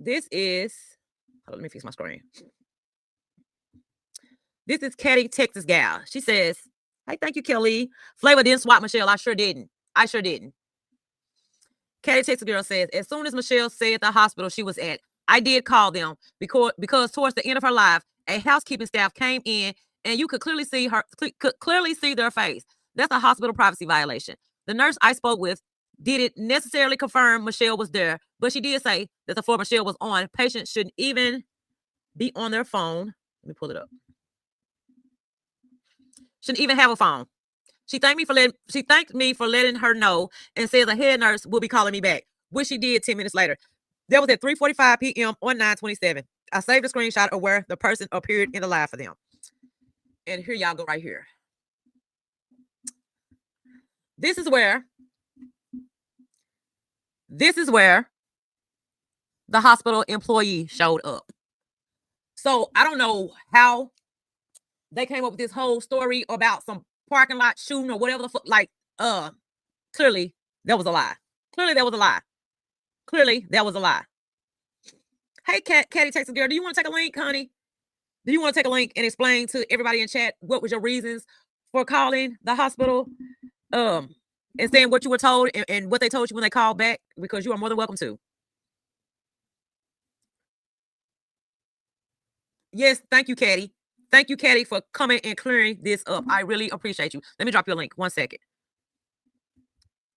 This is, hold on, let me fix my screen. This is Caddy, Texas gal. She says, hey, thank you, Kelly. Flava didn't swap Michelle. I sure didn't. Caddy, Texas girl says, as soon as Michelle said the hospital she was at, I did call them because towards the end of her life, a housekeeping staff came in and you could clearly see their face. That's a hospital privacy violation. The nurse I spoke with didn't necessarily confirm Michelle was there, but she did say that the floor Michelle was on, patients shouldn't even be on their phone. Let me pull it up. Shouldn't even have a phone. She thanked me for letting her know and says a head nurse will be calling me back, which she did 10 minutes later. That was at 3:45 p.m. on 9/27. I saved a screenshot of where the person appeared in the live for them. And here y'all go right here. This is where the hospital employee showed up. So I don't know how they came up with this whole story about some parking lot shooting or whatever the fuck. Like, clearly that was a lie. Hey, Caddy, Texas girl, do you want to take a link, honey? Do you want to take a link and explain to everybody in chat what was your reasons for calling the hospital? And saying what you were told and what they told you when they called back, because you are more than welcome to. Yes, thank you, Caddy. Thank you, Caddy, for coming and clearing this up. I really appreciate you. Let me drop you a link. 1 second.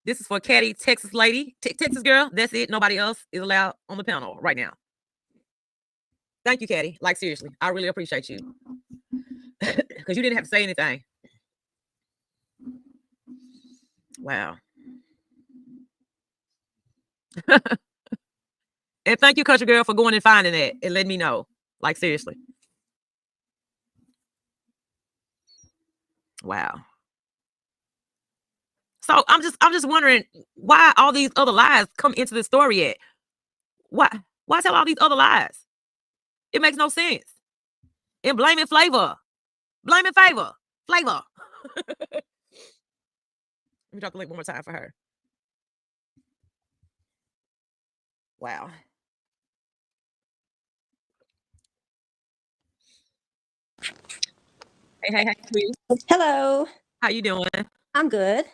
This is for Caddy, Texas lady, Texas girl. That's it. Nobody else is allowed on the panel right now. Thank you, Caddy. Like, seriously, I really appreciate you. Because you didn't have to say anything. Wow. And thank you, country girl, for going and finding that and letting me know. Like, seriously. Wow. So I'm just wondering why all these other lies come into the story yet. Why tell all these other lies? It makes no sense. And blaming Flava. Blaming Flava. Let me drop the link one more time for her. Wow. Hey. Hello. How you doing? I'm good.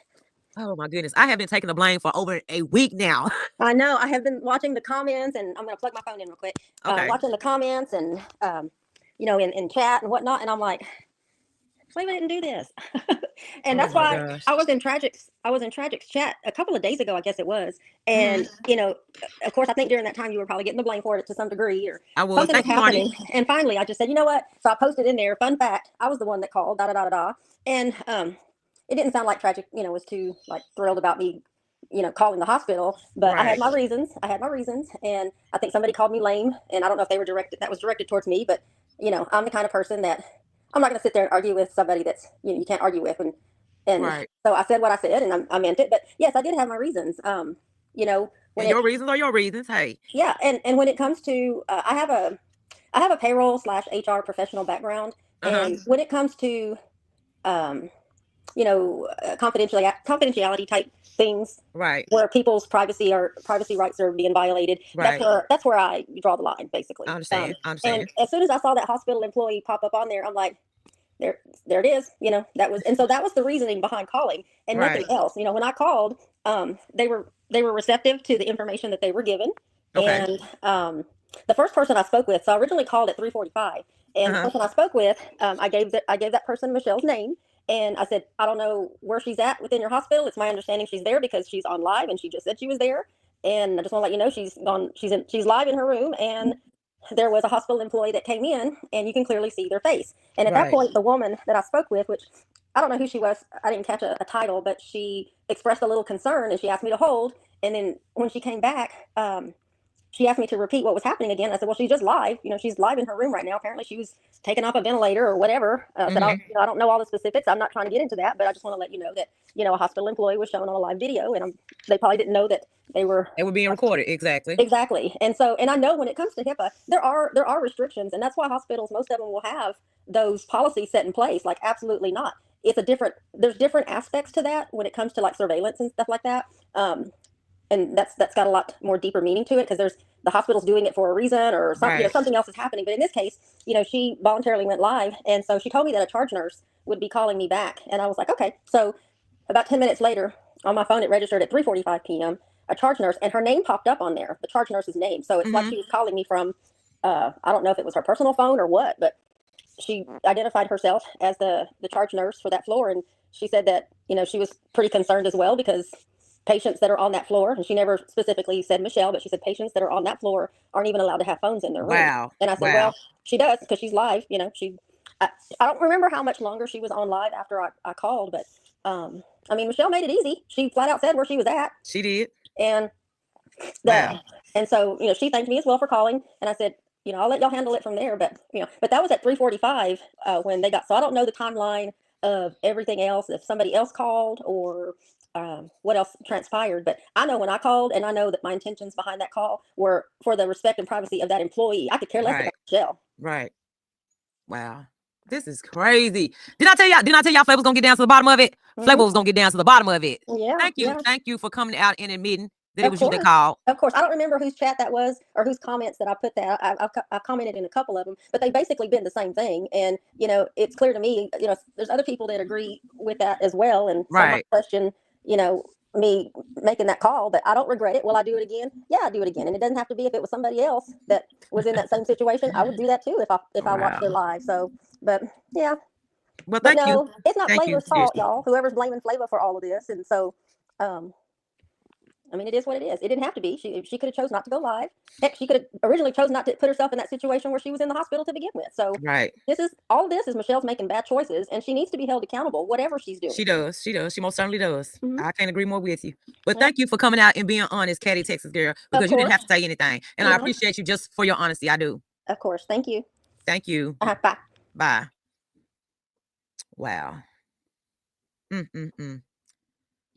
Oh my goodness. I have been taking the blame for over a week now. I know. I have been watching the comments, and I'm going to plug my phone in real quick. Okay. Watching the comments and, in chat and whatnot. And I'm like, Flava didn't do this. And that's why gosh. I was in Tragic's chat a couple of days ago, I guess it was. And, of course, I think during that time you were probably getting the blame for it to some degree, or I was. something was Thank you, happening. Marty. And finally, I just said, you know what? So I posted in there, fun fact, I was the one that called, And it didn't sound like Tragic, was too thrilled about me, calling the hospital, but I had my reasons. And I think somebody called me lame, and I don't know if that was directed towards me, but I'm the kind of person that I'm not going to sit there and argue with somebody that's, you can't argue with. And so I said what I said, and I meant it, but yes, I did have my reasons. And your reasons are your reasons. Hey. Yeah. And when it comes to, I have a payroll / HR professional background. And when it comes to, confidentiality type things, where people's privacy rights are being violated, that's where I draw the line, basically. I understand. And as soon as I saw that hospital employee pop up on there, I'm like, there it is. That was the reasoning behind calling, and nothing else. When I called, they were receptive to the information that they were given. Okay. And the first person I spoke with, so I originally called at 3:45, and the person I spoke with, I gave that person Michelle's name. And I said, I don't know where she's at within your hospital. It's my understanding she's there because she's on live, and she just said she was there. And I just want to let you know she's live in her room, and there was a hospital employee that came in, and you can clearly see their face. And at that point, the woman that I spoke with, which I don't know who she was, I didn't catch a title, but she expressed a little concern, and she asked me to hold. And then when she came back, she asked me to repeat what was happening again. I said, well, she's just live. She's live in her room right now. Apparently she was taken off a ventilator or whatever. I don't know all the specifics. I'm not trying to get into that, but I just want to let you know that, a hospital employee was shown on a live video, and they probably didn't know that they were being recorded. Exactly. And so, and I know when it comes to HIPAA, there are restrictions, and that's why hospitals, most of them will have those policies set in place. Like, absolutely not. There's different aspects to that when it comes to surveillance and stuff like that. and that's got a lot more deeper meaning to it, because there's the hospital's doing it for a reason, or something, Right. something else is happening. But in this case, she voluntarily went live, and so she told me that a charge nurse would be calling me back, and I was like, okay. So about 10 minutes later, on my phone, it registered at 3:45 p.m. a charge nurse, and her name popped up on there, the charge nurse's name. So it's like she was calling me from, I don't know if it was her personal phone or what, but she identified herself as the charge nurse for that floor, and she said that she was pretty concerned as well, because patients that are on that floor, and she never specifically said Michelle, but she said patients that are on that floor aren't even allowed to have phones in their room. Wow. And I said, well, she does, because she's live. I don't remember how much longer she was on live after I called, but I mean, Michelle made it easy. She flat out said where she was at. She did. And and so she thanked me as well for calling, and I said, I'll let y'all handle it from there. But but that was at 3:45 when they got. So I don't know the timeline of everything else, if somebody else called or what else transpired. But I know when I called, and I know that my intentions behind that call were for the respect and privacy of that employee. I could care less about Michelle. Right. Wow. This is crazy. Did I tell y'all Flava was gonna get down to the bottom of it? Flava was gonna get down to the bottom of it. Yeah. Thank you for coming out and admitting that Of it was you that course. called. Of course. I don't remember whose chat that was or whose comments that I put that. I commented in a couple of them, but they basically been the same thing. And, it's clear to me, there's other people that agree with that as well. And some might question, me making that call, but I don't regret it. Will I do it again? Yeah, I do it again. And it doesn't have to be if it was somebody else that was in that same situation. I would do that too if I watched their live. So, but yeah. Well, But thank you. it's not Thank you. Flava's fault, y'all. Whoever's blaming Flava for all of this. And so, I mean, it is what it is. It didn't have to be. She could have chose not to go live. Heck, she could have originally chose not to put herself in that situation where she was in the hospital to begin with. So all of this is Michelle's making bad choices, and she needs to be held accountable, whatever she's doing. She does. She most certainly does. I can't agree more with you. But thank you for coming out and being honest, Caddy, Texas girl, because you didn't have to say anything. And I appreciate you just for your honesty. I do. Of course. Thank you. Thank you. Bye. Bye. Wow.